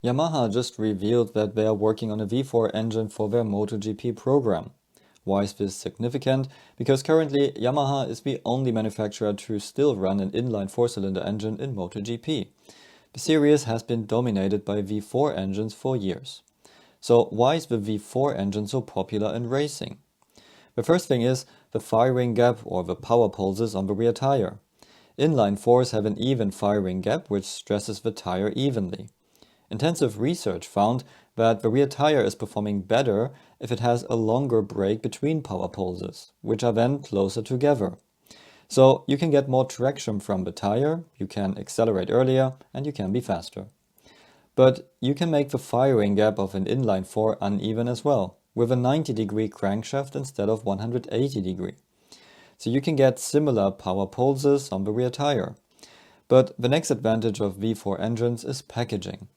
Yamaha just revealed that they are working on a V4 engine for their MotoGP program. Why is this significant? Because currently Yamaha is the only manufacturer to still run an inline four-cylinder engine in MotoGP. The series has been dominated by V4 engines for years. So why is the V4 engine so popular in racing? The first thing is the firing gap or the power pulses on the rear tire. Inline fours have an even firing gap which stresses the tire evenly. Intensive research found that the rear tire is performing better if it has a longer break between power pulses, which are then closer together. So you can get more traction from the tire, you can accelerate earlier, and you can be faster. But you can make the firing gap of an inline four uneven as well, with a 90-degree crankshaft instead of 180-degree. So you can get similar power pulses on the rear tire. But the next advantage of V4 engines is packaging.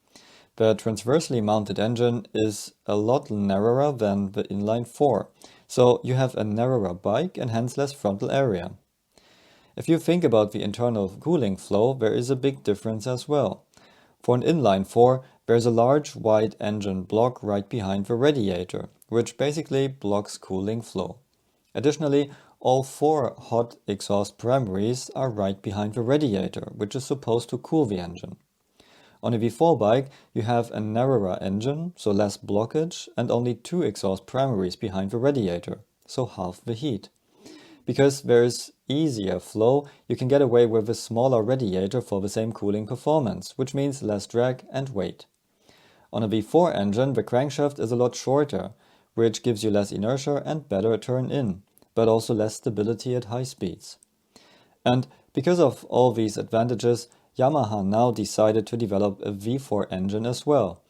The transversely mounted engine is a lot narrower than the inline 4, so you have a narrower bike and hence less frontal area. If you think about the internal cooling flow, there is a big difference as well. For an inline 4, there's a large wide engine block right behind the radiator, which basically blocks cooling flow. Additionally, all 4 hot exhaust primaries are right behind the radiator, which is supposed to cool the engine. On a V4 bike, you have a narrower engine, so less blockage, and only 2 exhaust primaries behind the radiator, so half the heat. Because there is easier flow, you can get away with a smaller radiator for the same cooling performance, which means less drag and weight. On a V4 engine, the crankshaft is a lot shorter, which gives you less inertia and better turn-in, but also less stability at high speeds. And because of all these advantages, Yamaha now decided to develop a V4 engine as well.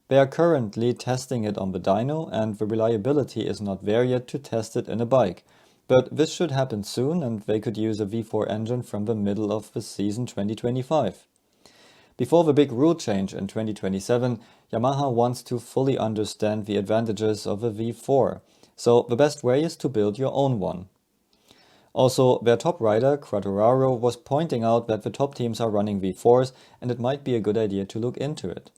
They are currently testing it on the dyno and the reliability is not there yet to test it in a bike. But this should happen soon and they could use a V4 engine from the middle of the season 2025. Before the big rule change in 2027, Yamaha wants to fully understand the advantages of a V4. So the best way is to build your own one. Also, their top rider, Quartararo, was pointing out that the top teams are running V4s and it might be a good idea to look into it.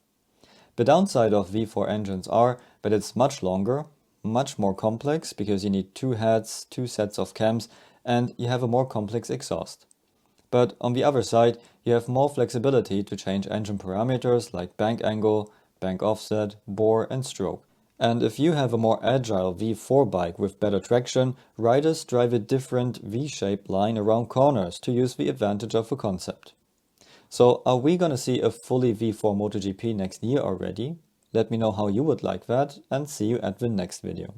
The downside of V4 engines are that it's much longer, much more complex because you need 2 heads, 2 sets of cams, and you have a more complex exhaust. But on the other side, you have more flexibility to change engine parameters like bank angle, bank offset, bore and stroke. And if you have a more agile V4 bike with better traction, riders drive a different V-shaped line around corners to use the advantage of the concept. So are we gonna see a fully V4 MotoGP next year already? Let me know how you would like that and see you at the next video.